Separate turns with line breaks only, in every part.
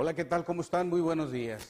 Hola, ¿qué tal? ¿Cómo están? Muy buenos días.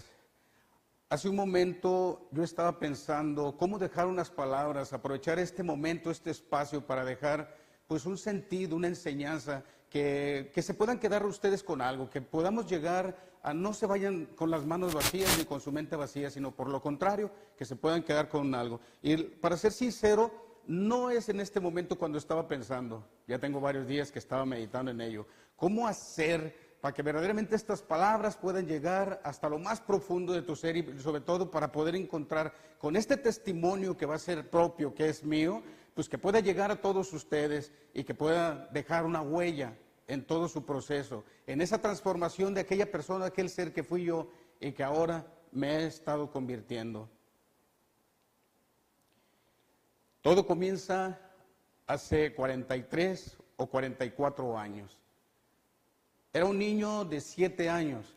Hace un momento yo estaba pensando cómo dejar unas palabras, aprovechar este momento, este espacio para dejar pues un sentido, una enseñanza, que se puedan quedar ustedes con algo, que podamos llegar a no se vayan con las manos vacías ni con su mente vacía, sino por lo contrario, que se puedan quedar con algo. Y para ser sincero, no es en este momento cuando estaba pensando, ya tengo varios días que estaba meditando en ello, cómo hacer para que verdaderamente estas palabras puedan llegar hasta lo más profundo de tu ser y sobre todo para poder encontrar con este testimonio que va a ser propio, que es mío, pues que pueda llegar a todos ustedes y que pueda dejar una huella en todo su proceso, en esa transformación de aquella persona, aquel ser que fui yo y que ahora me he estado convirtiendo. Todo comienza hace 43 o 44 años. Era un niño de 7 años,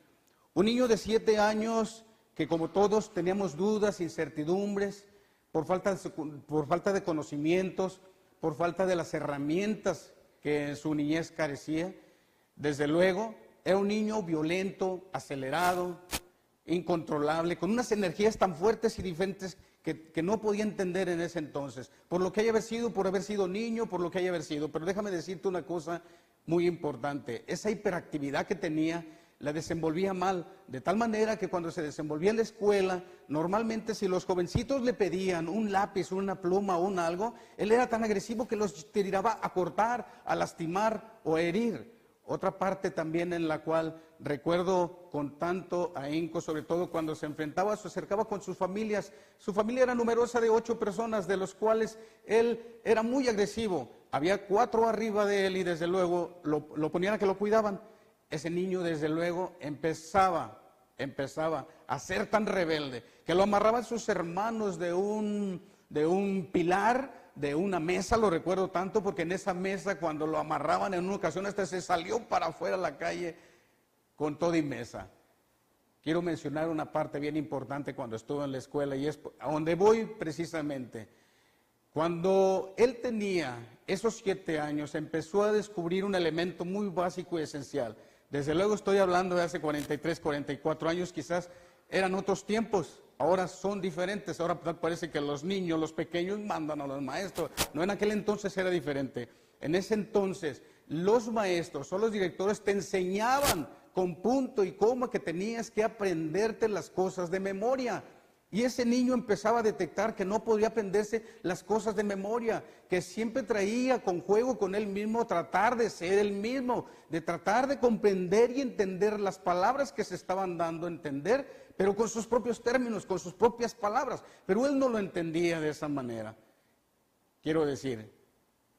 un niño de 7 años que como todos teníamos dudas, incertidumbres, por falta de conocimientos, por falta de las herramientas que en su niñez carecía. Desde luego, era un niño violento, acelerado, incontrolable, con unas energías tan fuertes y diferentes que no podía entender en ese entonces, por lo que haya sido, por haber sido niño, por lo que haya sido. Pero déjame decirte una cosa muy importante, esa hiperactividad que tenía la desenvolvía mal, de tal manera que cuando se desenvolvía en la escuela, normalmente si los jovencitos le pedían un lápiz, una pluma o un algo, él era tan agresivo que los tiraba a cortar, a lastimar o a herir. Otra parte también en la cual recuerdo con tanto ahínco, sobre todo cuando se acercaba con sus familias. Su familia era numerosa, de 8 personas, de los cuales él era muy agresivo. Había 4 arriba de él y desde luego lo ponían a que lo cuidaban. Ese niño desde luego empezaba a ser tan rebelde que lo amarraban sus hermanos de un pilar, de una mesa. Lo recuerdo tanto porque en esa mesa, cuando lo amarraban en una ocasión, hasta se salió para afuera a la calle con todo y mesa. Quiero mencionar una parte bien importante cuando estuve en la escuela y es a donde voy precisamente. Cuando él tenía esos 7 años, empezó a descubrir un elemento muy básico y esencial. Desde luego estoy hablando de hace 43, 44 años, quizás eran otros tiempos. Ahora son diferentes, ahora parece que los niños, los pequeños mandan a los maestros. No, en aquel entonces era diferente. En ese entonces los maestros o los directores te enseñaban con punto y coma que tenías que aprenderte las cosas de memoria. Y ese niño empezaba a detectar que no podía aprenderse las cosas de memoria, que siempre traía con juego con él mismo tratar de ser él mismo, de tratar de comprender y entender las palabras que se estaban dando a entender, pero con sus propios términos, con sus propias palabras. Pero él no lo entendía de esa manera. Quiero decir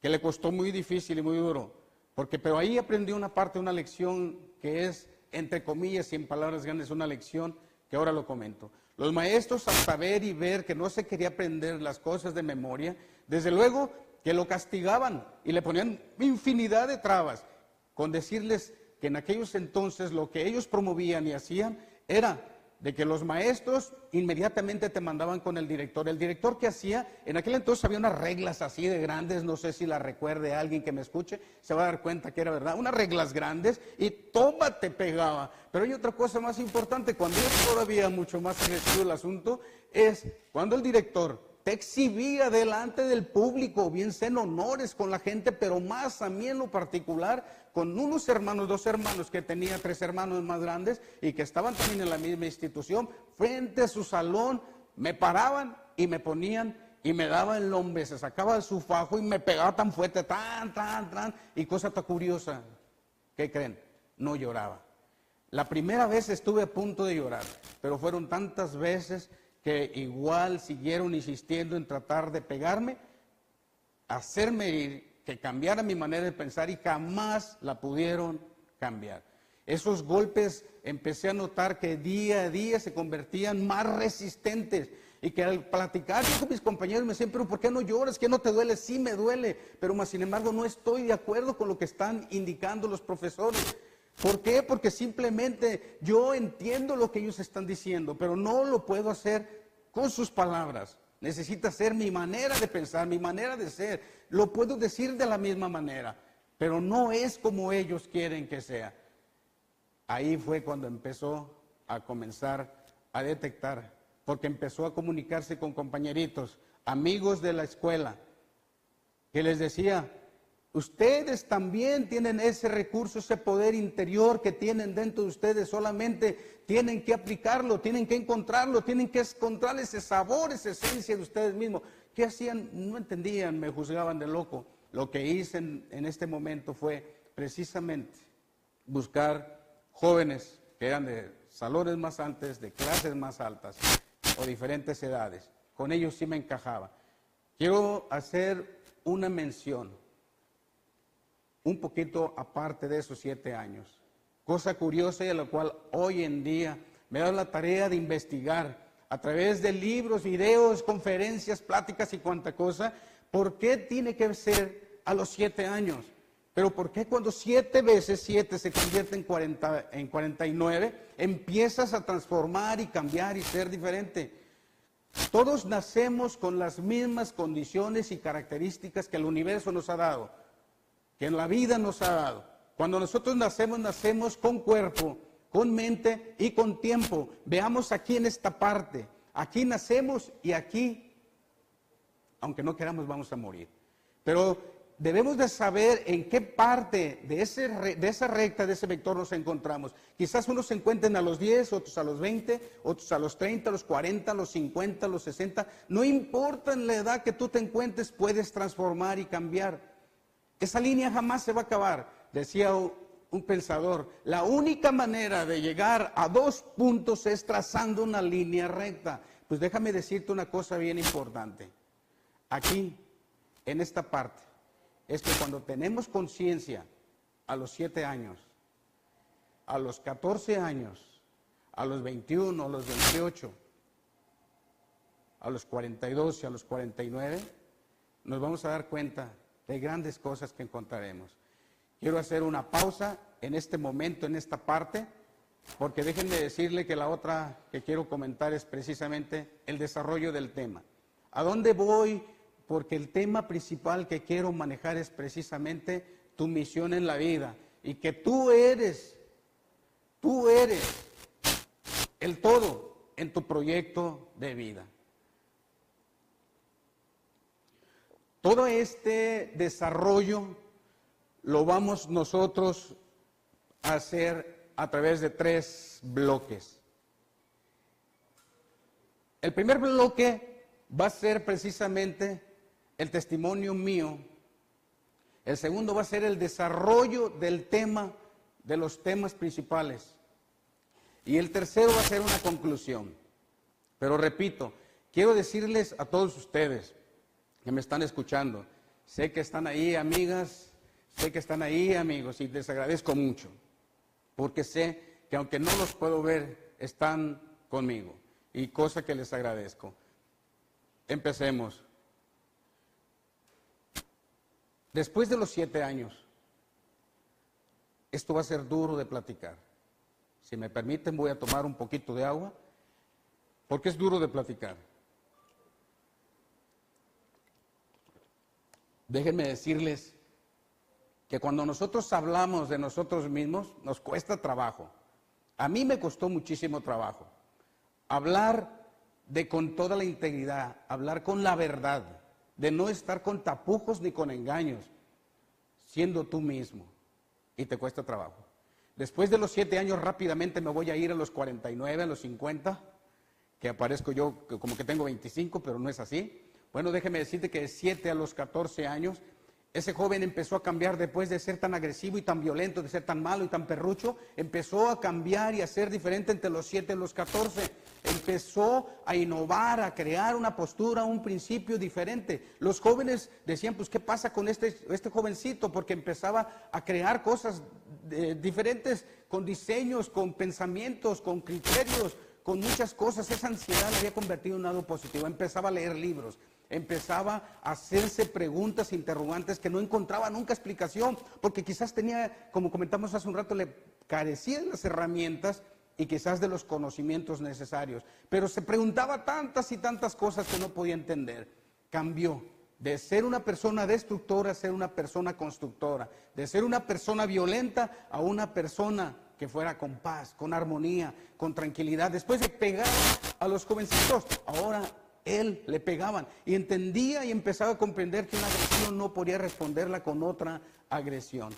que le costó muy difícil y muy duro, pero ahí aprendió una parte, una lección que es, entre comillas y en palabras grandes, una lección que ahora lo comento. Los maestros, al saber y ver que no se quería aprender las cosas de memoria, desde luego que lo castigaban y le ponían infinidad de trabas, con decirles que en aquellos entonces lo que ellos promovían y hacían era de que los maestros inmediatamente te mandaban con el director. ¿El director qué hacía? En aquel entonces había unas reglas así de grandes, no sé si las recuerde alguien que me escuche, se va a dar cuenta que era verdad, unas reglas grandes y toma, te pegaba. Pero hay otra cosa más importante, cuando es todavía mucho más agresivo el asunto, es cuando el director te exhibía delante del público, bien sea en honores con la gente, pero más a mí en lo particular, con unos hermanos, 2 hermanos, que tenía 3 hermanos más grandes y que estaban también en la misma institución, frente a su salón, me paraban y me ponían y me daban el hombre, se sacaba su fajo y me pegaba tan fuerte, y cosa tan curiosa, ¿qué creen? No lloraba. La primera vez estuve a punto de llorar, pero fueron tantas veces que igual siguieron insistiendo en tratar de pegarme, hacerme ir, que cambiara mi manera de pensar y jamás la pudieron cambiar. Esos golpes empecé a notar que día a día se convertían más resistentes y que al platicar yo con mis compañeros me decían, pero ¿por qué no lloras? ¿Qué no te duele? Sí me duele, pero más sin embargo no estoy de acuerdo con lo que están indicando los profesores. ¿Por qué? Porque simplemente yo entiendo lo que ellos están diciendo, pero no lo puedo hacer con sus palabras. Necesita ser mi manera de pensar, mi manera de ser. Lo puedo decir de la misma manera, pero no es como ellos quieren que sea. Ahí fue cuando empezó a comenzar a detectar, porque empezó a comunicarse con compañeritos, amigos de la escuela, que les decía, ustedes también tienen ese recurso, ese poder interior que tienen dentro de ustedes, solamente tienen que aplicarlo, tienen que encontrarlo, tienen que encontrar ese sabor, esa esencia de ustedes mismos. ¿Qué hacían? No entendían, me juzgaban de loco. Lo que hice en este momento fue precisamente buscar jóvenes que eran de salones más altos, de clases más altas o diferentes edades. Con ellos sí me encajaba. Quiero hacer una mención, un poquito aparte de esos 7 años. Cosa curiosa y a la cual hoy en día me he dado la tarea de investigar a través de libros, videos, conferencias, pláticas y cuanta cosa, ¿por qué tiene que ser a los 7 años? Pero ¿por qué cuando 7 veces 7 se convierte en 49, empiezas a transformar y cambiar y ser diferente? Todos nacemos con las mismas condiciones y características que el universo nos ha dado, que en la vida nos ha dado. Cuando nosotros nacemos, nacemos con cuerpo, con mente y con tiempo. Veamos aquí en esta parte. Aquí nacemos y aquí, aunque no queramos, vamos a morir. Pero debemos de saber en qué parte de esa recta, de ese vector nos encontramos. Quizás unos se encuentren a los 10, otros a los 20, otros a los 30, a los 40, a los 50, a los 60. No importa en la edad que tú te encuentres, puedes transformar y cambiar. Esa línea jamás se va a acabar. Decía un pensador, la única manera de llegar a 2 puntos es trazando una línea recta. Pues déjame decirte una cosa bien importante. Aquí, en esta parte, es que cuando tenemos conciencia a los 7 años, a los 14 años, a los 21, a los 28, a los 42 y a los 49, nos vamos a dar cuenta de grandes cosas que encontraremos. Quiero hacer una pausa en este momento, en esta parte, porque déjenme decirle que la otra que quiero comentar es precisamente el desarrollo del tema. ¿A dónde voy? Porque el tema principal que quiero manejar es precisamente tu misión en la vida y que tú eres el todo en tu proyecto de vida. Todo este desarrollo lo vamos nosotros a hacer a través de 3 bloques. El primer bloque va a ser precisamente el testimonio mío. El segundo va a ser el desarrollo del tema, de los temas principales. Y el tercero va a ser una conclusión. Pero repito, quiero decirles a todos ustedes que me están escuchando, sé que están ahí, amigas, sé que están ahí, amigos, y les agradezco mucho, porque sé que aunque no los puedo ver, están conmigo, y cosa que les agradezco. Empecemos. Después de los 7 años, esto va a ser duro de platicar. Si me permiten, voy a tomar un poquito de agua, porque es duro de platicar. Déjenme decirles que cuando nosotros hablamos de nosotros mismos, nos cuesta trabajo. A mí me costó muchísimo trabajo. Hablar con toda la integridad, hablar con la verdad, de no estar con tapujos ni con engaños, siendo tú mismo. Y te cuesta trabajo. Después de los 7 años, rápidamente me voy a ir a los 49, a los 50, que aparezco yo como que tengo 25, pero no es así. Bueno, déjeme decirte que de 7 a los 14 años, ese joven empezó a cambiar después de ser tan agresivo y tan violento, de ser tan malo y tan perrucho, empezó a cambiar y a ser diferente entre los 7 y los 14. Empezó a innovar, a crear una postura, un principio diferente. Los jóvenes decían, pues, ¿qué pasa con este jovencito? Porque empezaba a crear cosas diferentes, con diseños, con pensamientos, con criterios, con muchas cosas. Esa ansiedad la había convertido en algo positivo. Empezaba a leer libros. Empezaba a hacerse preguntas, interrogantes que no encontraba nunca explicación, porque quizás tenía, como comentamos hace un rato, le carecía de las herramientas y quizás de los conocimientos necesarios, pero se preguntaba tantas y tantas cosas que no podía entender. Cambió de ser una persona destructora a ser una persona constructora, de ser una persona violenta a una persona que fuera con paz, con armonía, con tranquilidad. Después de pegar a los jovencitos, ahora él le pegaban. Y entendía y empezaba a comprender que una agresión no podía responderla con otra agresión.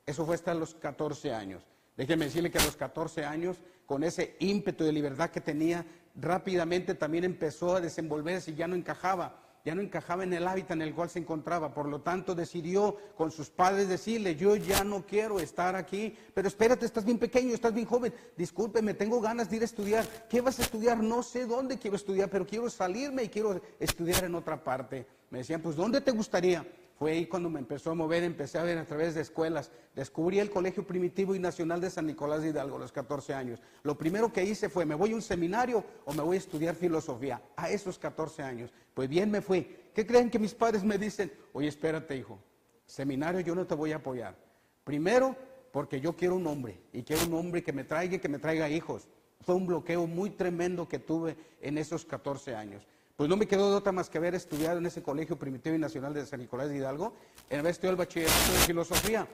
Eso fue hasta los 14 años. Déjeme decirle que a los 14 años, con ese ímpetu de libertad que tenía, rápidamente también empezó a desenvolverse y ya no encajaba en el hábitat en el cual se encontraba. Por lo tanto, decidió con sus padres decirle: yo ya no quiero estar aquí, pero espérate, estás bien pequeño, estás bien joven, discúlpeme, tengo ganas de ir a estudiar. ¿Qué vas a estudiar? No sé dónde quiero estudiar, pero quiero salirme y quiero estudiar en otra parte. Me decían: pues ¿dónde te gustaría? Fue ahí cuando me empezó a mover, empecé a ver a través de escuelas. Descubrí el Colegio Primitivo y Nacional de San Nicolás de Hidalgo a los 14 años. Lo primero que hice fue: ¿me voy a un seminario o me voy a estudiar filosofía? A esos 14 años. Pues bien me fui. ¿Qué creen que mis padres me dicen? Oye, espérate, hijo, seminario yo no te voy a apoyar. Primero, porque yo quiero un hombre, y quiero un hombre que me traiga hijos. Fue un bloqueo muy tremendo que tuve en esos 14 años. Pues no me quedó de otra más que haber estudiado en ese Colegio Primitivo y Nacional de San Nicolás de Hidalgo, en haber estudiado el bachillerato de filosofía.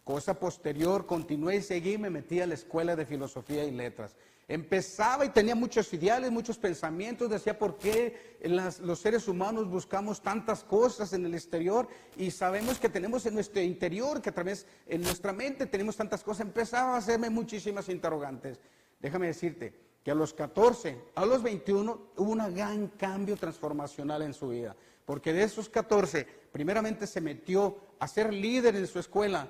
Cosa posterior, continué y seguí, me metí a la Escuela de Filosofía y Letras. Empezaba y tenía muchos ideales, muchos pensamientos, decía: ¿por qué los seres humanos buscamos tantas cosas en el exterior y sabemos que tenemos en nuestro interior, que a través en nuestra mente tenemos tantas cosas? Empezaba a hacerme muchísimas interrogantes. Déjame decirte que a los 14, a los 21, hubo un gran cambio transformacional en su vida. Porque de esos 14, primeramente se metió a ser líder en su escuela,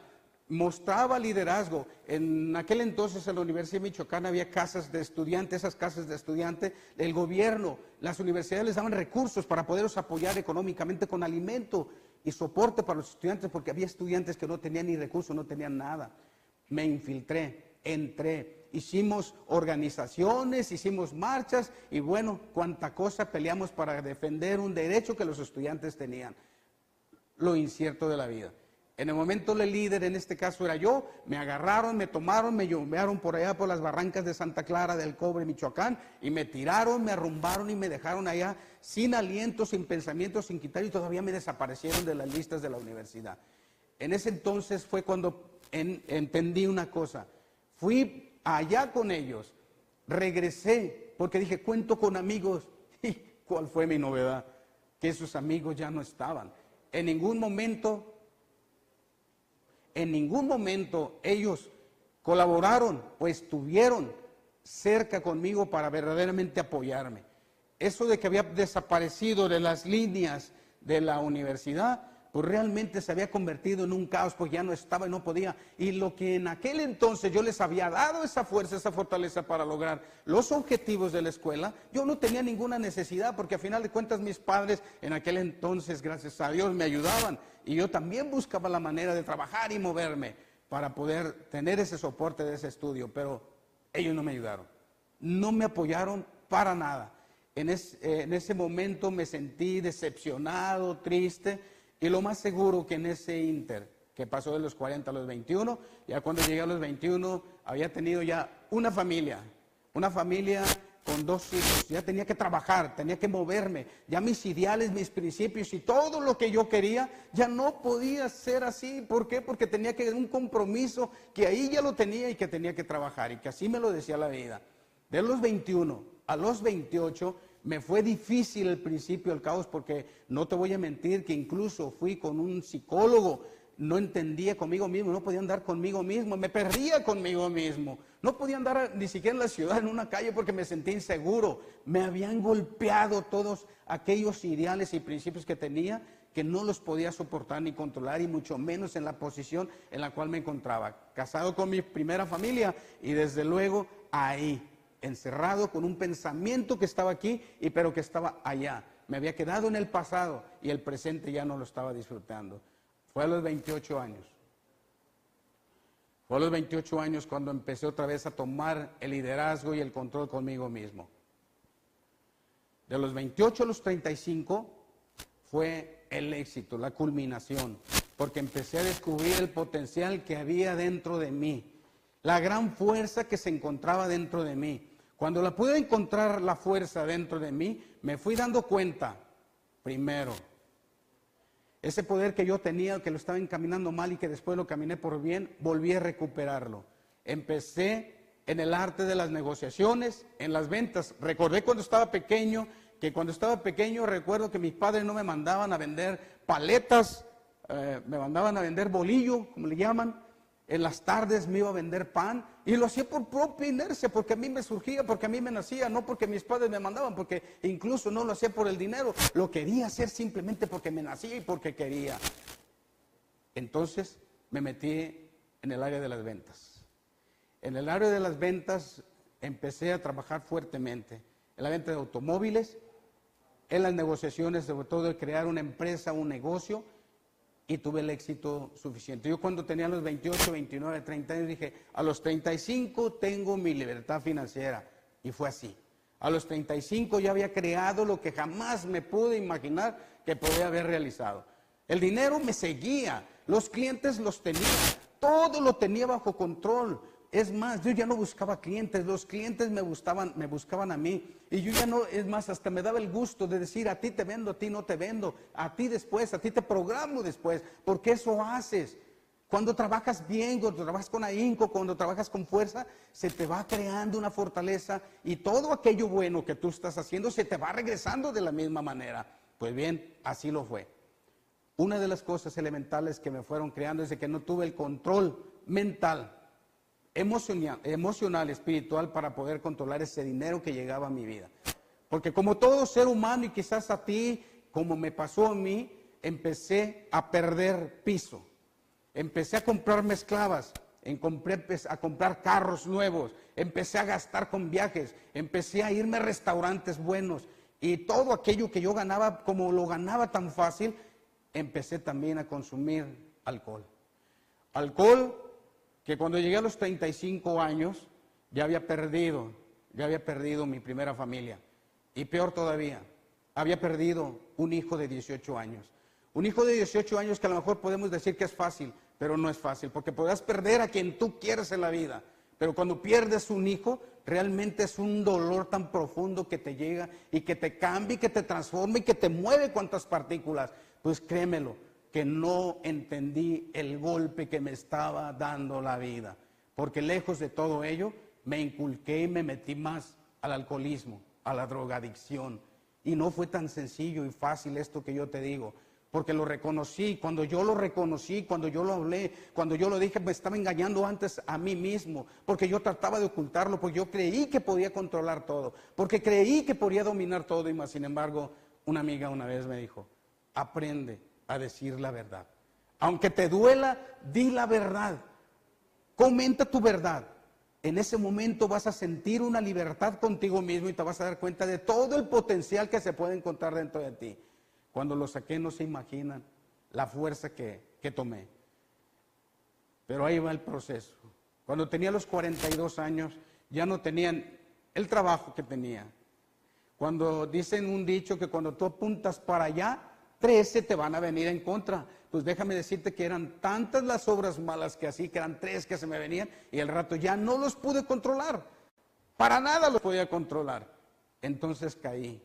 mostraba liderazgo. En aquel entonces en la Universidad de Michoacán había casas de estudiantes. Esas casas de estudiantes, el gobierno, las universidades les daban recursos para poderlos apoyar económicamente con alimento y soporte para los estudiantes, porque había estudiantes que no tenían ni recursos, no tenían nada. Me infiltré, entré, hicimos organizaciones, hicimos marchas y bueno, cuánta cosa peleamos para defender un derecho que los estudiantes tenían. Lo incierto de la vida. En el momento el líder, en este caso era yo, me agarraron, me tomaron, me llevaron por allá por las barrancas de Santa Clara del Cobre, Michoacán, y me tiraron, me arrumbaron y me dejaron allá sin aliento, sin pensamiento, sin quitar, y todavía me desaparecieron de las listas de la universidad. En ese entonces fue cuando entendí una cosa. Fui allá con ellos, regresé, porque dije: cuento con amigos. ¿Y cuál fue mi novedad? Que esos amigos ya no estaban. En ningún momento ellos colaboraron o estuvieron cerca conmigo para verdaderamente apoyarme. Eso de que había desaparecido de las líneas de la universidad, pues realmente se había convertido en un caos, pues ya no estaba y no podía. Y lo que en aquel entonces yo les había dado esa fuerza, esa fortaleza para lograr los objetivos de la escuela, yo no tenía ninguna necesidad, porque a final de cuentas mis padres en aquel entonces, gracias a Dios, me ayudaban. Y yo también buscaba la manera de trabajar y moverme para poder tener ese soporte de ese estudio, pero ellos no me ayudaron, no me apoyaron para nada. En ese momento me sentí decepcionado, triste. Y lo más seguro que en ese inter, que pasó de los 40 a los 21, ya cuando llegué a los 21, había tenido ya una familia con 2 hijos, ya tenía que trabajar, tenía que moverme, ya mis ideales, mis principios y todo lo que yo quería, ya no podía ser así. ¿Por qué? Porque tenía que un compromiso que ahí ya lo tenía y que tenía que trabajar, y que así me lo decía la vida. De los 21 a los 28, me fue difícil el principio del caos, porque no te voy a mentir que incluso fui con un psicólogo, no entendía conmigo mismo, no podía andar conmigo mismo, me perdía conmigo mismo, no podía andar ni siquiera en la ciudad, en una calle, porque me sentía inseguro. Me habían golpeado todos aquellos ideales y principios que tenía, que no los podía soportar ni controlar, y mucho menos en la posición en la cual me encontraba, casado con mi primera familia, y desde luego ahí, encerrado con un pensamiento que estaba aquí, pero que estaba allá. Me había quedado en el pasado y el presente ya no lo estaba disfrutando. Fue a los 28 años. Fue a los 28 años cuando empecé otra vez a tomar el liderazgo y el control conmigo mismo. De los 28 a los 35 fue el éxito, la culminación, porque empecé a descubrir el potencial que había dentro de mí, la gran fuerza que se encontraba dentro de mí. Cuando la pude encontrar la fuerza dentro de mí, me fui dando cuenta, primero, ese poder que yo tenía, que lo estaba encaminando mal y que después lo caminé por bien, volví a recuperarlo. Empecé en el arte de las negociaciones, en las ventas. Recordé cuando estaba pequeño, recuerdo que mis padres no me mandaban a vender paletas, me mandaban a vender bolillo, como le llaman. En las tardes me iba a vender pan y lo hacía por propia inercia, porque a mí me surgía, porque a mí me nacía, no porque mis padres me mandaban, porque incluso no lo hacía por el dinero, lo quería hacer simplemente porque me nacía y porque quería. Entonces me metí en el área de las ventas. En el área de las ventas empecé a trabajar fuertemente en la venta de automóviles, en las negociaciones, sobre todo de crear una empresa, un negocio, y tuve el éxito suficiente. Yo cuando tenía los 28, 29, 30 años dije, a los 35 tengo mi libertad financiera, y fue así. A los 35 ya había creado lo que jamás me pude imaginar que podía haber realizado. El dinero me seguía, los clientes los tenía, todo lo tenía bajo control. Es más, yo ya no buscaba clientes, los clientes me buscaban a mí. Y yo ya no, es más, hasta me daba el gusto de decir, a ti te vendo, a ti no te vendo, a ti después, a ti te programo después, porque eso haces. Cuando trabajas bien, cuando trabajas con ahínco, cuando trabajas con fuerza, se te va creando una fortaleza y todo aquello bueno que tú estás haciendo se te va regresando de la misma manera. Pues bien, así lo fue. Una de las cosas elementales que me fueron creando es de que no tuve el control mental, emocional, espiritual, para poder controlar ese dinero que llegaba a mi vida. Porque como todo ser humano, y quizás a ti, como me pasó a mí, empecé a perder piso. Empecé a comprarme esclavas, empecé a comprar carros nuevos, empecé a gastar con viajes, empecé a irme a restaurantes buenos. Y todo aquello que yo ganaba, como lo ganaba tan fácil, empecé también a consumir alcohol. Alcohol que cuando llegué a los 35 años ya había perdido mi primera familia. Y peor todavía, había perdido un hijo de 18 años. Un hijo de 18 años que a lo mejor podemos decir que es fácil, pero no es fácil, porque podrás perder a quien tú quieres en la vida. Pero cuando pierdes un hijo, realmente es un dolor tan profundo que te llega y que te cambia y que te transforma y que te mueve cuantas partículas. Pues créemelo, que no entendí el golpe que me estaba dando la vida, porque lejos de todo ello me inculqué y me metí más al alcoholismo, a la drogadicción, y no fue tan sencillo y fácil esto que yo te digo, porque lo reconocí. Cuando yo lo reconocí, cuando yo lo hablé, cuando yo lo dije, me estaba engañando antes a mí mismo, porque yo trataba de ocultarlo, porque yo creí que podía controlar todo, porque creí que podía dominar todo, y más sin embargo, una amiga una vez me dijo, aprende a decir la verdad. Aunque te duela, di la verdad. Comenta tu verdad. En ese momento vas a sentir una libertad contigo mismo y te vas a dar cuenta de todo el potencial que se puede encontrar dentro de ti. Cuando lo saqué no se imaginan la fuerza que tomé. Pero ahí va el proceso. Cuando tenía los 42 años ya no tenían el trabajo que tenía. Cuando dicen un dicho que cuando tú apuntas para allá, 13 te van a venir en contra. Pues déjame decirte que eran tantas las obras malas que así, que eran 3 que se me venían, y al rato ya no los pude controlar. Para nada los podía controlar. Entonces caí.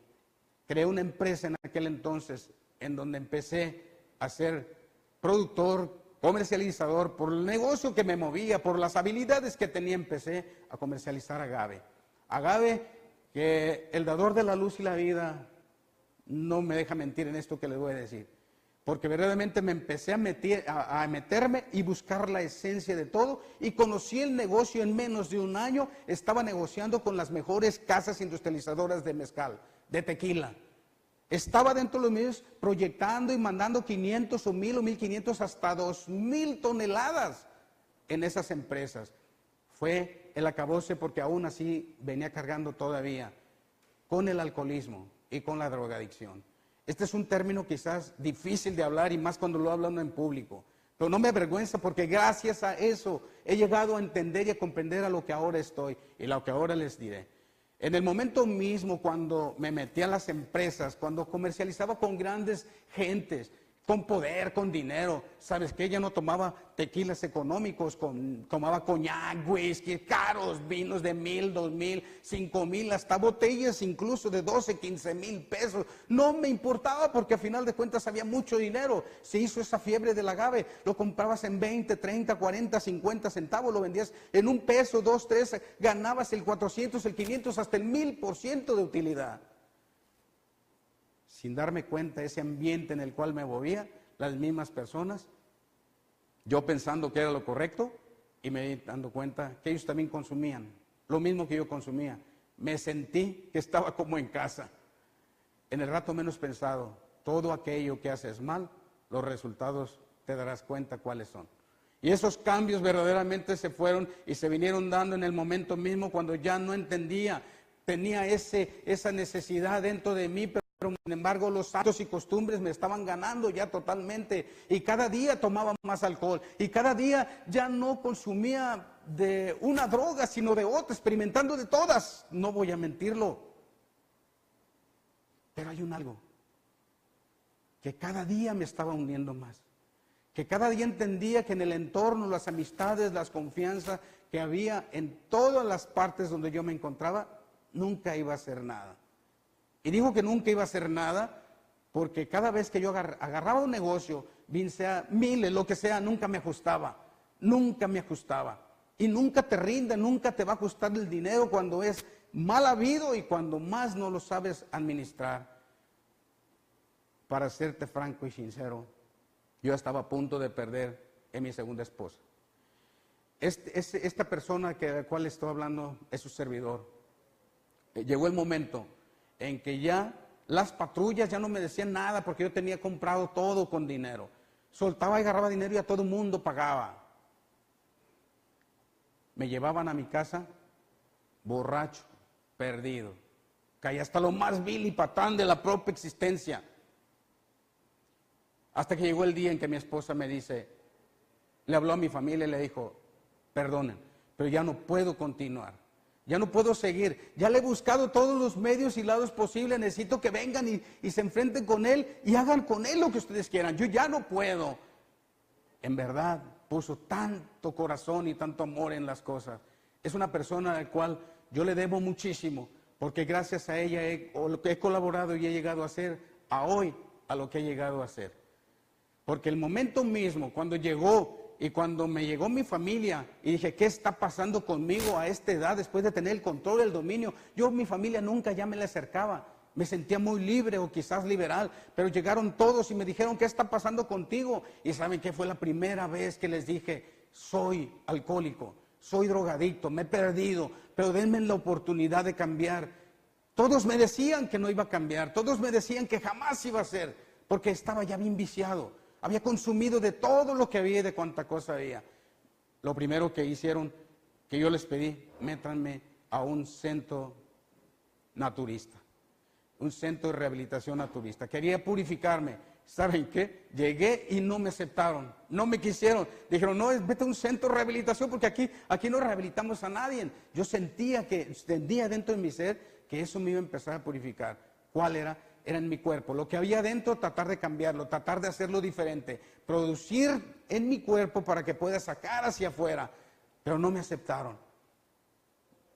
Creé una empresa en aquel entonces, en donde empecé a ser productor, comercializador. Por el negocio que me movía, por las habilidades que tenía, empecé a comercializar agave. Agave, que el dador de la luz y la vida no me deja mentir en esto que les voy a decir, porque verdaderamente me empecé a meterme y buscar la esencia de todo, y conocí el negocio en menos de un año. Estaba negociando con las mejores casas industrializadoras de mezcal, de tequila. Estaba dentro de los medios proyectando y mandando 500 o 1000 o 1500 hasta 2000 toneladas en esas empresas. Fue el acabose, porque aún así venía cargando todavía con el alcoholismo y con la drogadicción. Este es un término quizás difícil de hablar, y más cuando lo hablo en público. Pero no me avergüenza, porque gracias a eso he llegado a entender y a comprender a lo que ahora estoy y lo que ahora les diré. En el momento mismo cuando me metí a las empresas, cuando comercializaba con grandes gentes, con poder, con dinero. ¿Sabes qué? Ella no tomaba tequilas económicos, tomaba coñac, whisky, caros vinos de 1,000, 2,000, 5,000, hasta botellas incluso de 12, 15,000 pesos. No me importaba porque al final de cuentas había mucho dinero. Se hizo esa fiebre del agave, lo comprabas en 20, 30, 40, 50 centavos, lo vendías en $1, 2, 3, ganabas el 400, el 500, hasta el 1000% de utilidad. Sin darme cuenta, ese ambiente en el cual me movía, las mismas personas, yo pensando que era lo correcto y me di dando cuenta que ellos también consumían lo mismo que yo consumía. Me sentí que estaba como en casa. En el rato menos pensado, todo aquello que haces mal, los resultados te darás cuenta cuáles son. Y esos cambios verdaderamente se fueron y se vinieron dando en el momento mismo cuando ya no entendía, tenía esa necesidad dentro de mí, pero sin embargo los hábitos y costumbres me estaban ganando ya totalmente, y cada día tomaba más alcohol, y cada día ya no consumía de una droga, sino de otra, experimentando de todas. No voy a mentirlo, pero hay un algo, que cada día me estaba hundiendo más, que cada día entendía que en el entorno, las amistades, las confianzas que había en todas las partes donde yo me encontraba, nunca iba a hacer nada. Y digo que nunca iba a hacer nada porque cada vez que yo agarraba un negocio, bien sea miles, lo que sea, nunca me ajustaba. Y nunca te rinde, nunca te va a ajustar el dinero cuando es mal habido y cuando más no lo sabes administrar. Para serte franco y sincero, yo estaba a punto de perder a mi segunda esposa. Esta persona de la cual estoy hablando es su servidor. Llegó el momento en que ya las patrullas ya no me decían nada porque yo tenía comprado todo con dinero. Soltaba y agarraba dinero y a todo mundo pagaba. Me llevaban a mi casa borracho, perdido. Caí hasta lo más vil y patán de la propia existencia. Hasta que llegó el día en que mi esposa me dice, le habló a mi familia y le dijo, perdonen, pero ya no puedo continuar. Ya no puedo seguir, ya le he buscado todos los medios y lados posibles, necesito que vengan y se enfrenten con él y hagan con él lo que ustedes quieran, yo ya no puedo. En verdad, puso tanto corazón y tanto amor en las cosas. Es una persona a la cual yo le debo muchísimo, porque gracias a ella he colaborado y he llegado a ser, a hoy, a lo que he llegado a ser. Porque el momento mismo, cuando llegó y cuando me llegó mi familia y dije, ¿qué está pasando conmigo a esta edad después de tener el control, el dominio? Yo, mi familia nunca ya me le acercaba, me sentía muy libre o quizás liberal, pero llegaron todos y me dijeron, ¿qué está pasando contigo? Y ¿saben qué? Fue la primera vez que les dije, soy alcohólico, soy drogadicto, me he perdido, pero denme la oportunidad de cambiar. Todos me decían que no iba a cambiar, todos me decían que jamás iba a ser, porque estaba ya bien viciado. Había consumido de todo lo que había y de cuánta cosa había. Lo primero que hicieron, que yo les pedí, métanme a un centro naturista, un centro de rehabilitación naturista. Quería purificarme. ¿Saben qué? Llegué y no me aceptaron, no me quisieron. Dijeron, no, vete a un centro de rehabilitación porque aquí no rehabilitamos a nadie. Yo sentía dentro de mi ser que eso me iba a empezar a purificar. ¿Cuál era? Era en mi cuerpo, lo que había dentro, tratar de cambiarlo, tratar de hacerlo diferente, producir en mi cuerpo para que pueda sacar hacia afuera, pero no me aceptaron.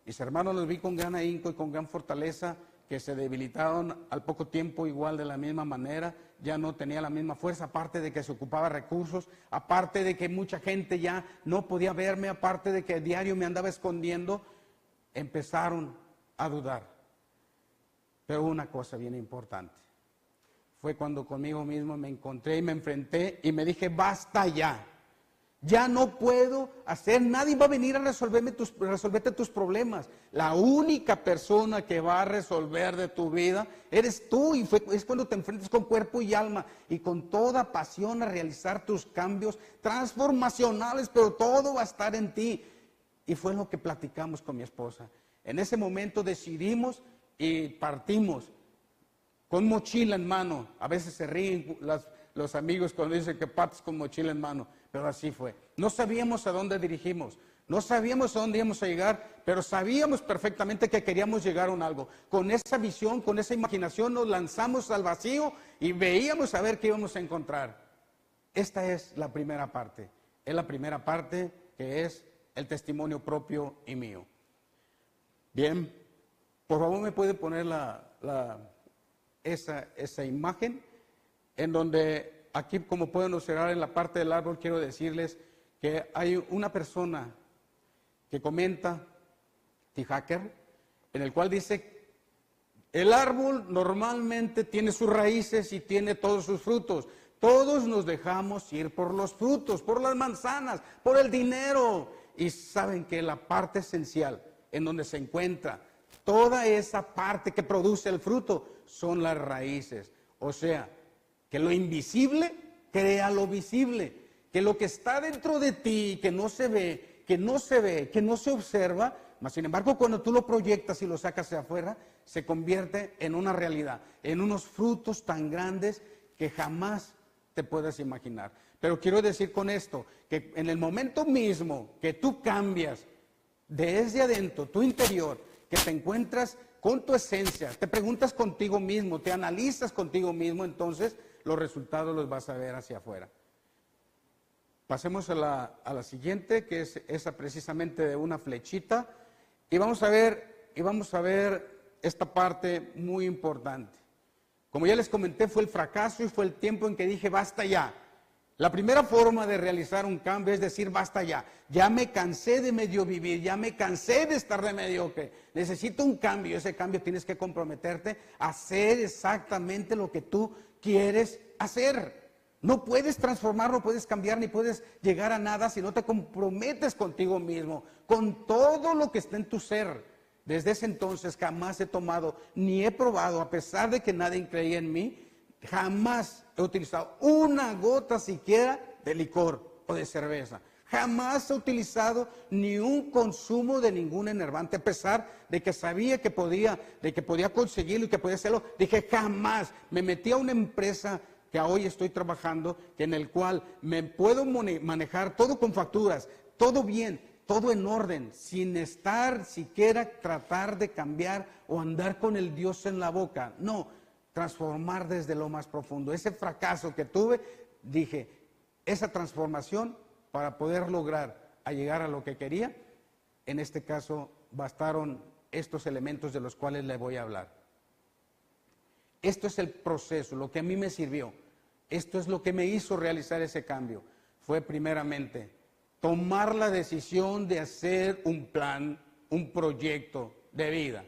Mis hermanos los vi con gran ahínco y con gran fortaleza, que se debilitaron al poco tiempo igual de la misma manera, ya no tenía la misma fuerza, aparte de que se ocupaba recursos, aparte de que mucha gente ya no podía verme, aparte de que a diario me andaba escondiendo, empezaron a dudar. Pero una cosa bien importante, fue cuando conmigo mismo me encontré y me enfrenté y me dije, basta ya, ya no puedo hacer, nadie va a venir a resolverte tus problemas. La única persona que va a resolver de tu vida eres tú, y es cuando te enfrentas con cuerpo y alma y con toda pasión a realizar tus cambios transformacionales, pero todo va a estar en ti. Y fue lo que platicamos con mi esposa. En ese momento decidimos y partimos con mochila en mano. A veces se ríen los amigos cuando dicen que partes con mochila en mano, pero así fue. No sabíamos a dónde dirigimos, no sabíamos a dónde íbamos a llegar, pero sabíamos perfectamente que queríamos llegar a algo. Con esa visión, con esa imaginación nos lanzamos al vacío y veíamos a ver qué íbamos a encontrar. Esta es la primera parte. Es la primera parte que es el testimonio propio y mío. Bien, por favor me puede poner esa imagen en donde aquí, como pueden observar en la parte del árbol, quiero decirles que hay una persona que comenta, T. Hacker, en el cual dice: el árbol normalmente tiene sus raíces y tiene todos sus frutos. Todos nos dejamos ir por los frutos, por las manzanas, por el dinero. Y saben que la parte esencial en donde se encuentra toda esa parte que produce el fruto son las raíces. O sea, que lo invisible crea lo visible. Que lo que está dentro de ti, que no se ve, que no se observa, mas sin embargo cuando tú lo proyectas y lo sacas hacia afuera, se convierte en una realidad, en unos frutos tan grandes que jamás te puedas imaginar. Pero quiero decir con esto, que en el momento mismo que tú cambias desde adentro, tu interior, que te encuentras con tu esencia, te preguntas contigo mismo, te analizas contigo mismo, entonces los resultados los vas a ver hacia afuera. Pasemos a la siguiente, que es esa precisamente de una flechita, y vamos a ver esta parte muy importante. Como ya les comenté, fue el fracaso y fue el tiempo en que dije basta ya. La primera forma de realizar un cambio es decir basta ya. Ya me cansé de medio vivir, ya me cansé de estar de mediocre. Necesito un cambio. Ese cambio tienes que comprometerte a hacer exactamente lo que tú quieres hacer. No puedes transformar, no puedes cambiar, ni puedes llegar a nada si no te comprometes contigo mismo, con todo lo que está en tu ser. Desde ese entonces jamás he tomado, ni he probado, a pesar de que nadie creía en mí, jamás he utilizado una gota siquiera de licor o de cerveza. Jamás he utilizado ni un consumo de ningún enervante, a pesar de que sabía que podía conseguirlo y que podía hacerlo. Dije jamás. Me metí a una empresa que hoy estoy trabajando, en el cual me puedo manejar todo con facturas, todo bien, todo en orden, sin estar siquiera tratar de cambiar o andar con el Dios en la boca. No, transformar desde lo más profundo. Ese fracaso que tuve, dije, esa transformación para poder lograr a llegar a lo que quería, en este caso bastaron estos elementos de los cuales le voy a hablar. Esto es el proceso, lo que a mí me sirvió. Esto es lo que me hizo realizar ese cambio. Fue primeramente tomar la decisión de hacer un plan, un proyecto de vida.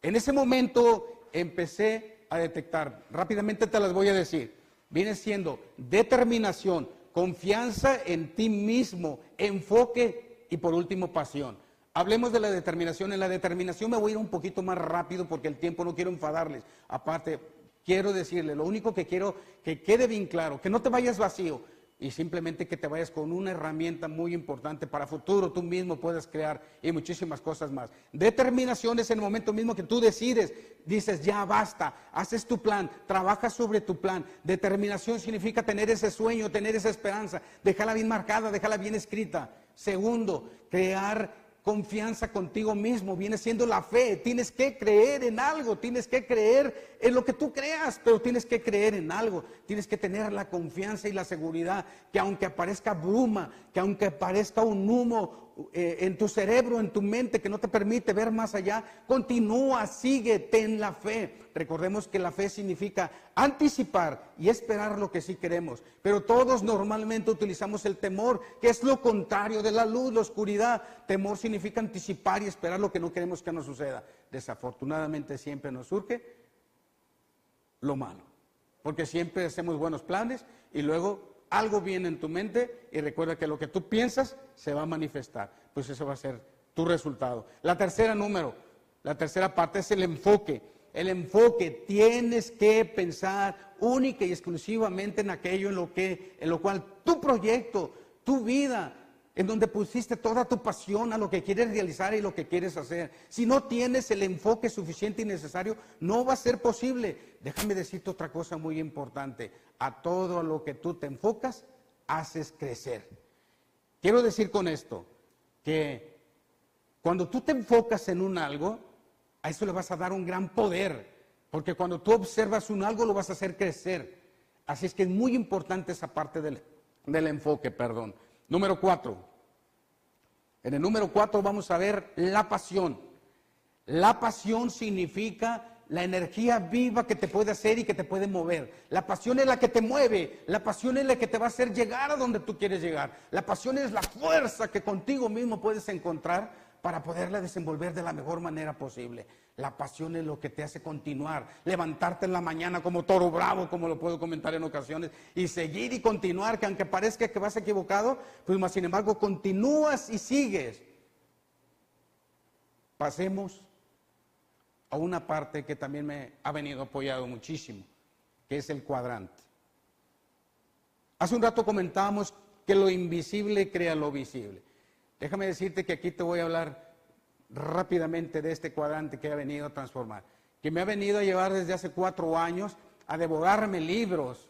En ese momento empecé a detectar, rápidamente te las voy a decir, viene siendo determinación, confianza en ti mismo, enfoque y por último pasión. Hablemos de la determinación. En la determinación me voy a ir un poquito más rápido porque el tiempo no quiero enfadarles. Aparte, quiero decirles, lo único que quiero que quede bien claro, que no te vayas vacío y simplemente que te vayas con una herramienta muy importante para futuro tú mismo puedas crear y muchísimas cosas más. Determinación es en el momento mismo que tú decides, dices ya basta, haces tu plan, trabajas sobre tu plan. Determinación significa tener ese sueño, tener esa esperanza, dejarla bien marcada, dejarla bien escrita. Segundo, crear confianza contigo mismo, viene siendo la fe. Tienes que creer en algo, tienes que creer en lo que tú creas, pero tienes que creer en algo, tienes que tener la confianza y la seguridad que aunque aparezca bruma, que aunque aparezca un humo en tu cerebro, en tu mente que no te permite ver más allá, continúa, sigue, ten la fe. Recordemos que la fe significa anticipar y esperar lo que sí queremos, pero todos normalmente utilizamos el temor, que es lo contrario de la luz, la oscuridad. Temor significa anticipar y esperar lo que no queremos que nos suceda. Desafortunadamente siempre nos surge lo malo, porque siempre hacemos buenos planes y luego algo viene en tu mente y recuerda que lo que tú piensas se va a manifestar, pues eso va a ser tu resultado. La tercera parte es el enfoque. El enfoque, tienes que pensar única y exclusivamente en aquello en lo cual tu proyecto, tu vida, en donde pusiste toda tu pasión a lo que quieres realizar y lo que quieres hacer. Si no tienes el enfoque suficiente y necesario, no va a ser posible. Déjame decirte otra cosa muy importante. A todo lo que tú te enfocas, haces crecer. Quiero decir con esto que cuando tú te enfocas en un algo, a eso le vas a dar un gran poder. Porque cuando tú observas un algo, lo vas a hacer crecer. Así es que es muy importante esa parte del enfoque, perdón. Número 4. En el número 4 vamos a ver la pasión. La pasión significa la energía viva que te puede hacer y que te puede mover. La pasión es la que te mueve. La pasión es la que te va a hacer llegar a donde tú quieres llegar. La pasión es la fuerza que contigo mismo puedes encontrar para poderla desenvolver de la mejor manera posible. La pasión es lo que te hace continuar, levantarte en la mañana como toro bravo, como lo puedo comentar en ocasiones, y seguir y continuar, que aunque parezca que vas equivocado, pues más sin embargo continúas y sigues. Pasemos a una parte que también me ha venido apoyado muchísimo, que es el cuadrante. Hace un rato comentábamos que lo invisible crea lo visible. Déjame decirte que aquí te voy a hablar rápidamente de este cuadrante que ha venido a transformar, que me ha venido a llevar desde hace 4 años a devorarme libros,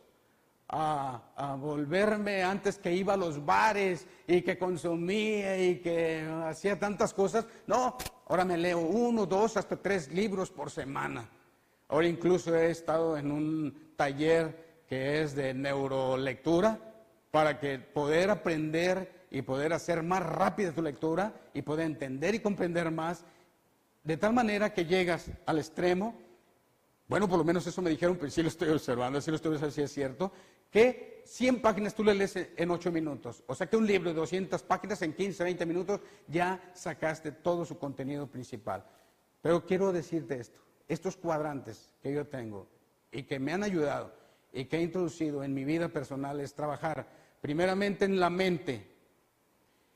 a volverme antes que iba a los bares y que consumía y que hacía tantas cosas. No, ahora me leo 1, 2, hasta 3 libros por semana. Ahora incluso he estado en un taller que es de neurolectura para que poder aprender y poder hacer más rápida tu lectura y poder entender y comprender más, de tal manera que llegas al extremo. Bueno, por lo menos eso me dijeron, pero sí lo estoy observando, sí lo estoy observando, sí es cierto, que 100 páginas tú le lees en 8 minutos. O sea que un libro de 200 páginas en 15, 20 minutos ya sacaste todo su contenido principal. Pero quiero decirte esto, estos cuadrantes que yo tengo y que me han ayudado y que he introducido en mi vida personal es trabajar primeramente en la mente,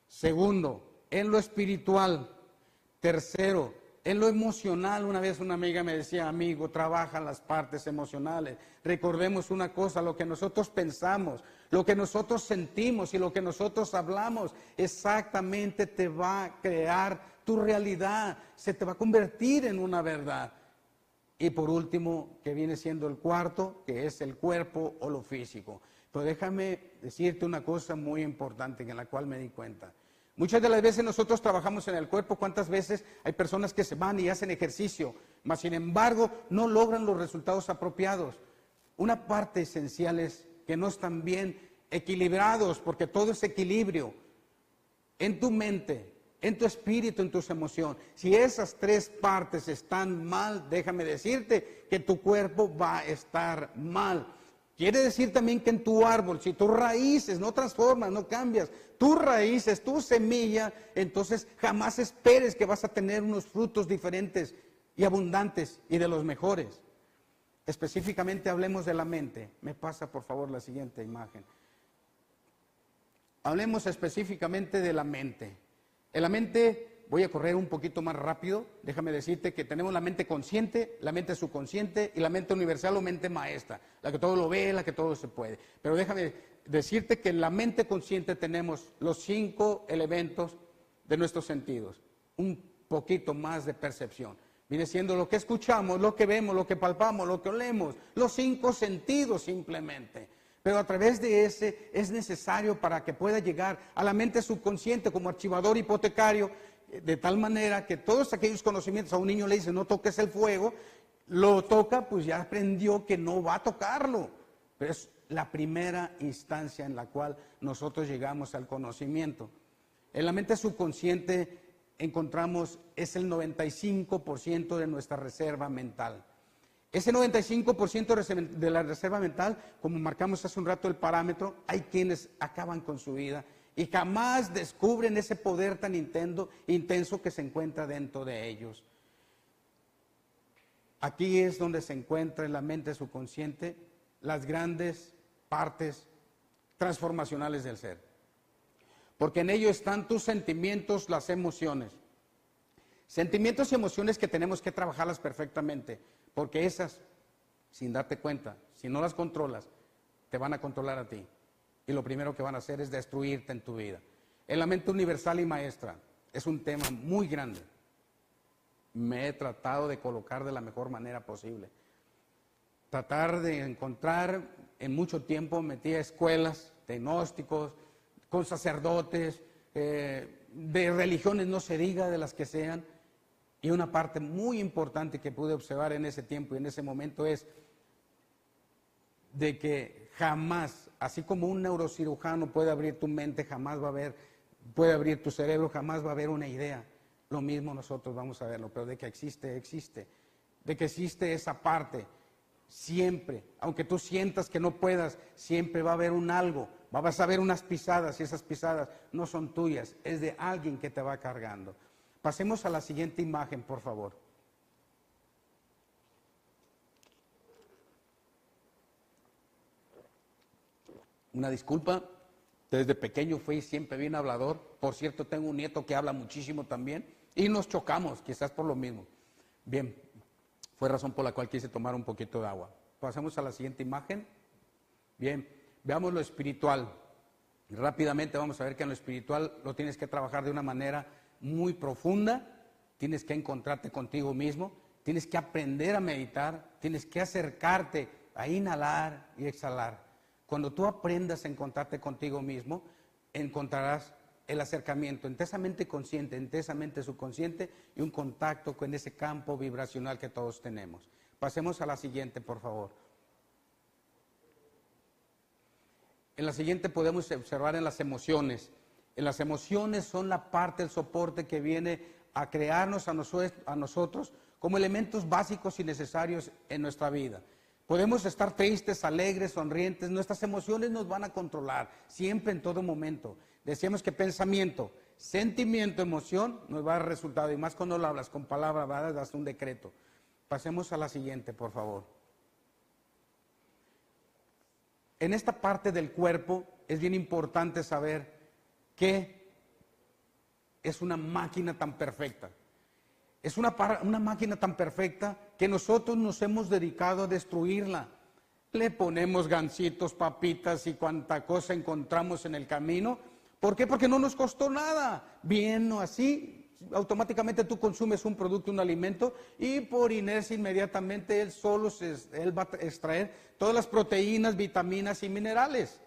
segundo, en lo espiritual, tercero, en lo emocional. Una vez una amiga me decía, amigo, trabaja las partes emocionales. Recordemos una cosa, lo que nosotros pensamos, lo que nosotros sentimos y lo que nosotros hablamos, exactamente te va a crear tu realidad, se te va a convertir en una verdad. Y por último, que viene siendo el cuarto, que es el cuerpo o lo físico. Pero déjame decirte una cosa muy importante en la cual me di cuenta. Muchas de las veces nosotros trabajamos en el cuerpo. ¿Cuántas veces hay personas que se van y hacen ejercicio, mas sin embargo no logran los resultados apropiados? Una parte esencial es que no están bien equilibrados, porque todo es equilibrio en tu mente, en tu espíritu, en tus emociones. Si esas 3 partes están mal, déjame decirte que tu cuerpo va a estar mal. Quiere decir también que en tu árbol, si tus raíces no transformas, no cambias, tus raíces, tu semilla, entonces jamás esperes que vas a tener unos frutos diferentes y abundantes y de los mejores. Específicamente hablemos de la mente. Me pasa por favor la siguiente imagen. Hablemos específicamente de la mente. En la mente, voy a correr un poquito más rápido, déjame decirte que tenemos la mente consciente, la mente subconsciente y la mente universal o mente maestra, la que todo lo ve, la que todo se puede. Pero déjame decirte que en la mente consciente tenemos los 5 elementos de nuestros sentidos, un poquito más de percepción. Viene siendo lo que escuchamos, lo que vemos, lo que palpamos, lo que olemos, los 5 sentidos simplemente. Pero a través de ese es necesario para que pueda llegar a la mente subconsciente como archivador hipotecario, de tal manera que todos aquellos conocimientos, a un niño le dice no toques el fuego, lo toca, pues ya aprendió que no va a tocarlo. Pero es la primera instancia en la cual nosotros llegamos al conocimiento. En la mente subconsciente encontramos, es el 95% de nuestra reserva mental. Ese 95% de la reserva mental, como marcamos hace un rato el parámetro, hay quienes acaban con su vida y jamás descubren ese poder tan intenso que se encuentra dentro de ellos. Aquí es donde se encuentra en la mente subconsciente las grandes partes transformacionales del ser. Porque en ello están tus sentimientos, las emociones. Sentimientos y emociones que tenemos que trabajarlas perfectamente, porque esas, sin darte cuenta, si no las controlas, te van a controlar a ti. Y lo primero que van a hacer es destruirte en tu vida. En la mente universal y maestra es un tema muy grande. Me he tratado de colocar de la mejor manera posible. Tratar de encontrar, en mucho tiempo metí a escuelas de gnósticos, con sacerdotes, de religiones no se diga, de las que sean. Y una parte muy importante que pude observar en ese tiempo y en ese momento es de que jamás, así como un neurocirujano puede abrir tu mente, puede abrir tu cerebro, jamás va a haber una idea. Lo mismo nosotros vamos a verlo, pero de que existe, existe. De que existe esa parte, siempre, aunque tú sientas que no puedas, siempre va a haber un algo, vas a ver unas pisadas y esas pisadas no son tuyas, es de alguien que te va cargando. Pasemos a la siguiente imagen, por favor. Una disculpa, desde pequeño fui siempre bien hablador. Por cierto, tengo un nieto que habla muchísimo también y nos chocamos, quizás por lo mismo. Bien, fue razón por la cual quise tomar un poquito de agua. Pasamos a la siguiente imagen. Bien, veamos lo espiritual. Y rápidamente vamos a ver que en lo espiritual lo tienes que trabajar de una manera muy profunda. Tienes que encontrarte contigo mismo, tienes que aprender a meditar, tienes que acercarte a inhalar y exhalar. Cuando tú aprendas a encontrarte contigo mismo, encontrarás el acercamiento entre esa mente consciente, entre esa mente subconsciente y un contacto con ese campo vibracional que todos tenemos. Pasemos a la siguiente, por favor. En la siguiente podemos observar en las emociones. En las emociones son la parte, el soporte que viene a crearnos a nosotros como elementos básicos y necesarios en nuestra vida. Podemos estar tristes, alegres, sonrientes, nuestras emociones nos van a controlar, siempre, en todo momento. Decíamos que pensamiento, sentimiento, emoción nos va a dar resultado, y más cuando lo hablas con palabras, vas a hacer un decreto. Pasemos a la siguiente, por favor. En esta parte del cuerpo es bien importante saber que es una máquina tan perfecta. Es una máquina tan perfecta que nosotros nos hemos dedicado a destruirla. Le ponemos gancitos, papitas y cuanta cosa encontramos en el camino. ¿Por qué? Porque no nos costó nada. Bien o así, automáticamente tú consumes un producto, un alimento, y por inercia inmediatamente él va a extraer todas las proteínas, vitaminas y minerales.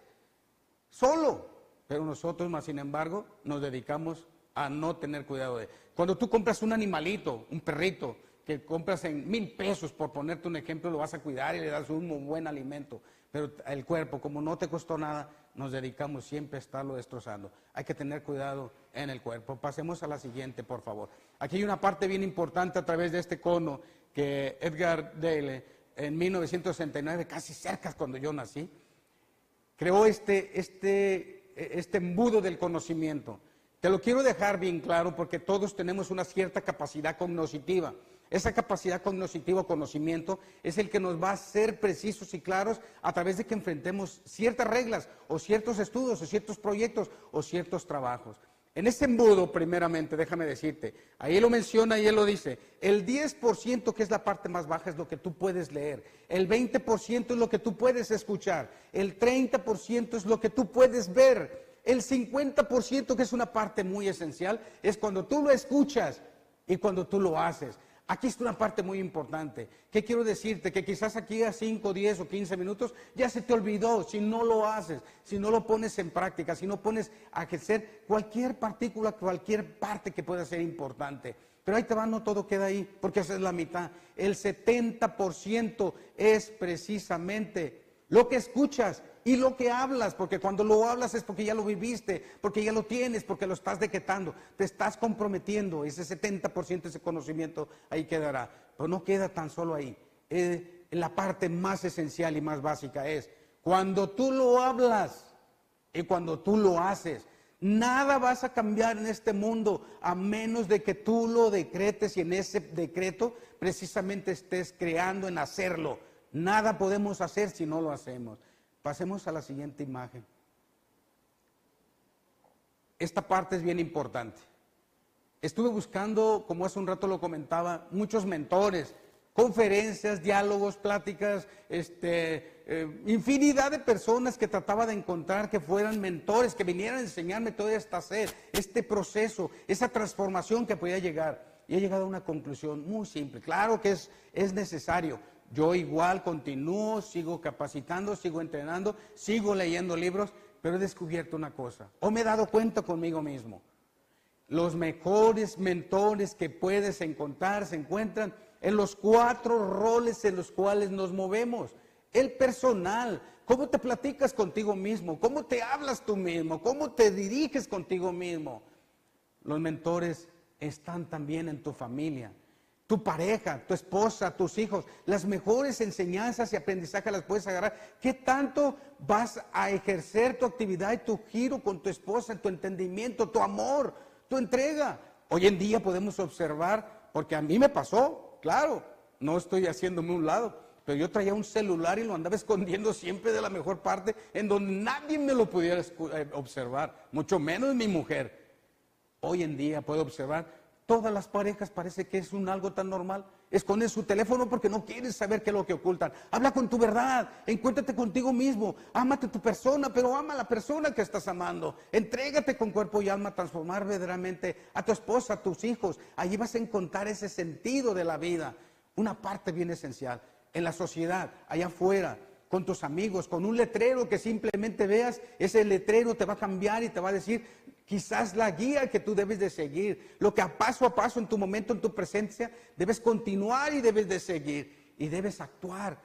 Solo. Pero nosotros, más sin embargo, nos dedicamos a no tener cuidado de él. Cuando tú compras un animalito, un perrito, que compras en 1,000 pesos, por ponerte un ejemplo, lo vas a cuidar y le das un buen alimento. Pero el cuerpo, como no te costó nada, nos dedicamos siempre a estarlo destrozando. Hay que tener cuidado en el cuerpo. Pasemos a la siguiente, por favor. Aquí hay una parte bien importante a través de este cono que Edgar Dale, en 1969, casi cerca cuando yo nací, creó este embudo del conocimiento. Te lo quiero dejar bien claro porque todos tenemos una cierta capacidad cognitiva. Esa capacidad cognitiva o conocimiento es el que nos va a hacer precisos y claros a través de que enfrentemos ciertas reglas o ciertos estudios o ciertos proyectos o ciertos trabajos. En este embudo, primeramente, déjame decirte, ahí lo menciona y él lo dice, el 10%, que es la parte más baja, es lo que tú puedes leer, el 20% es lo que tú puedes escuchar, el 30% es lo que tú puedes ver, el 50%, que es una parte muy esencial, es cuando tú lo escuchas y cuando tú lo haces. Aquí está una parte muy importante. ¿Qué quiero decirte? Que quizás aquí a 5, 10 o 15 minutos ya se te olvidó si no lo haces, si no lo pones en práctica, si no pones a ejercer cualquier partícula, cualquier parte que pueda ser importante. Pero ahí te va, no todo queda ahí, porque esa es la mitad. El 70% es precisamente lo que escuchas y lo que hablas, porque cuando lo hablas es porque ya lo viviste, porque ya lo tienes, porque lo estás decretando, te estás comprometiendo, ese 70%, ese conocimiento ahí quedará, pero no queda tan solo ahí. La parte más esencial y más básica es, cuando tú lo hablas y cuando tú lo haces, nada vas a cambiar en este mundo a menos de que tú lo decretes y en ese decreto precisamente estés creando en hacerlo. Nada podemos hacer si no lo hacemos. Pasemos a la siguiente imagen. Esta parte es bien importante. Estuve buscando, como hace un rato lo comentaba, muchos mentores, conferencias, diálogos, pláticas, infinidad de personas que trataba de encontrar que fueran mentores, que vinieran a enseñarme toda esta sed, este proceso, esa transformación que podía llegar. Y he llegado a una conclusión muy simple. Claro que es necesario. Yo igual continúo, sigo capacitando, sigo entrenando, sigo leyendo libros, pero he descubierto una cosa, o me he dado cuenta conmigo mismo. Los mejores mentores que puedes encontrar se encuentran en los 4 roles en los cuales nos movemos, el personal, cómo te platicas contigo mismo, cómo te hablas tú mismo, cómo te diriges contigo mismo. Los mentores están también en tu familia, tu pareja, tu esposa, tus hijos. Las mejores enseñanzas y aprendizaje las puedes agarrar. ¿Qué tanto vas a ejercer tu actividad y tu giro con tu esposa, tu entendimiento, tu amor, tu entrega? Hoy en día podemos observar, porque a mí me pasó, claro, no estoy haciéndome un lado, pero yo traía un celular y lo andaba escondiendo siempre de la mejor parte, en donde nadie me lo pudiera observar, mucho menos mi mujer. Hoy en día puedo observar, todas las parejas parece que es algo tan normal. Esconden su teléfono porque no quieren saber qué es lo que ocultan. Habla con tu verdad, encuéntrate contigo mismo, ámate tu persona, pero ama a la persona que estás amando. Entrégate con cuerpo y alma a transformar verdaderamente a tu esposa, a tus hijos. Allí vas a encontrar ese sentido de la vida, una parte bien esencial. En la sociedad, allá afuera, con tus amigos, con un letrero que simplemente veas, ese letrero te va a cambiar y te va a decir quizás la guía que tú debes de seguir, lo que a paso en tu momento, en tu presencia, debes continuar y debes de seguir y debes actuar.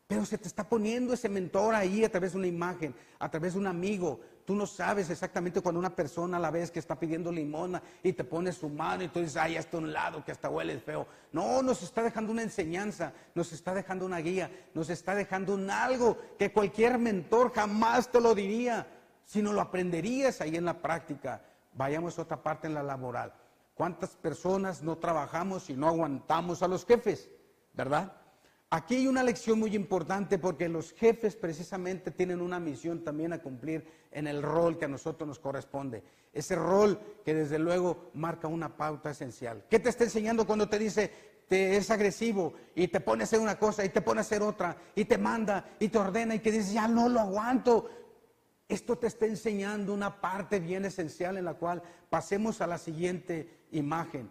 Pero se te está poniendo ese mentor ahí a través de una imagen, a través de un amigo. Tú no sabes exactamente cuando una persona a la vez que está pidiendo limosna y te pone su mano y tú dices, ay, hasta un lado que hasta huele feo. No, nos está dejando una enseñanza, nos está dejando una guía, nos está dejando un algo que cualquier mentor jamás te lo diría, sino lo aprenderías ahí en la práctica. Vayamos a otra parte en la laboral. ¿Cuántas personas no trabajamos y no aguantamos a los jefes? ¿Verdad? Aquí hay una lección muy importante porque los jefes precisamente tienen una misión también a cumplir en el rol que a nosotros nos corresponde. Ese rol que desde luego marca una pauta esencial. ¿Qué te está enseñando cuando te dice, es agresivo y te pone a hacer una cosa y te pone a hacer otra y te manda y te ordena y que dices, ya no lo aguanto? Esto te está enseñando una parte bien esencial en la cual pasemos a la siguiente imagen.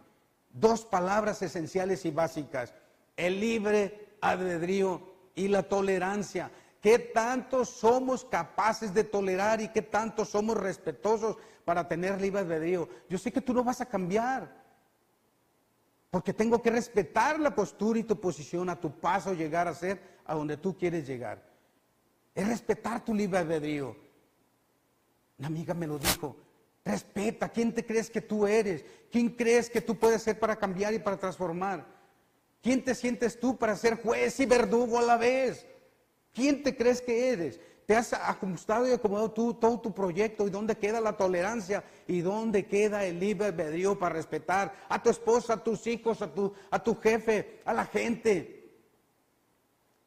Dos palabras esenciales y básicas. El libre albedrío y la tolerancia. ¿Qué tanto somos capaces de tolerar y qué tanto somos respetuosos para tener libre albedrío? Yo sé que tú no vas a cambiar, porque tengo que respetar la postura y tu posición a tu paso, llegar a ser a donde tú quieres llegar. Es respetar tu libre albedrío. Una amiga me lo dijo, respeta, ¿quién te crees que tú eres? ¿Quién crees que tú puedes ser para cambiar y para transformar? ¿Quién te sientes tú para ser juez y verdugo a la vez? ¿Quién te crees que eres? ¿Te has ajustado y acomodado tú todo tu proyecto? ¿Y dónde queda la tolerancia? ¿Y dónde queda el libre albedrío para respetar a tu esposa, a tus hijos, a tu jefe, a la gente?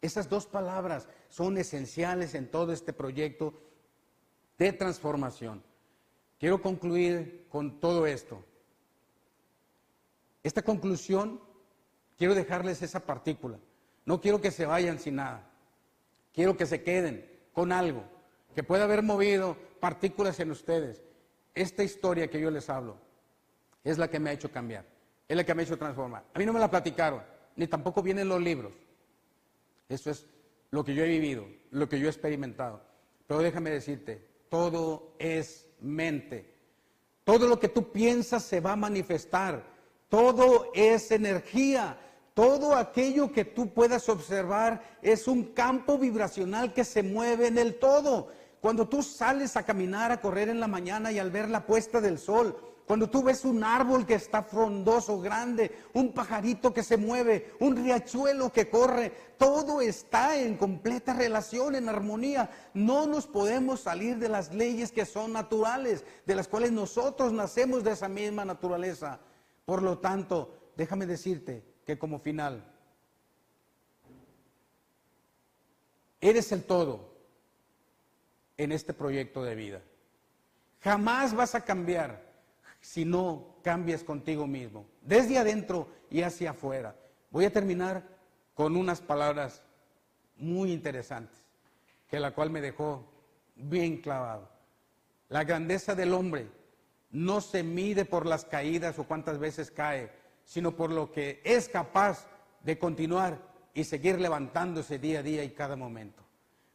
Esas dos palabras son esenciales en todo este proyecto de transformación. Quiero concluir con todo esto. Esta conclusión, quiero dejarles esa partícula. No quiero que se vayan sin nada. Quiero que se queden con algo que pueda haber movido partículas en ustedes. Esta historia que yo les hablo es la que me ha hecho cambiar, es la que me ha hecho transformar. A mí no me la platicaron, ni tampoco vienen los libros. Eso es lo que yo he vivido, lo que yo he experimentado. Pero déjame decirte, todo es mente. Todo lo que tú piensas se va a manifestar. Todo es energía. Todo aquello que tú puedas observar es un campo vibracional que se mueve en el todo. Cuando tú sales a caminar, a correr en la mañana y al ver la puesta del sol, cuando tú ves un árbol que está frondoso, grande, un pajarito que se mueve, un riachuelo que corre, todo está en completa relación, en armonía. No nos podemos salir de las leyes que son naturales, de las cuales nosotros nacemos de esa misma naturaleza. Por lo tanto, déjame decirte que como final, eres el todo en este proyecto de vida. Jamás vas a cambiar si no cambias contigo mismo, desde adentro y hacia afuera. Voy a terminar con unas palabras muy interesantes, que la cual me dejó bien clavado. La grandeza del hombre no se mide por las caídas o cuántas veces cae, sino por lo que es capaz de continuar y seguir levantándose día a día y cada momento.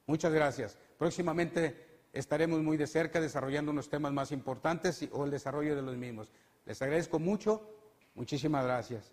Muchas gracias. Próximamente estaremos muy de cerca desarrollando unos temas más importantes o el desarrollo de los mismos. Les agradezco mucho. Muchísimas gracias.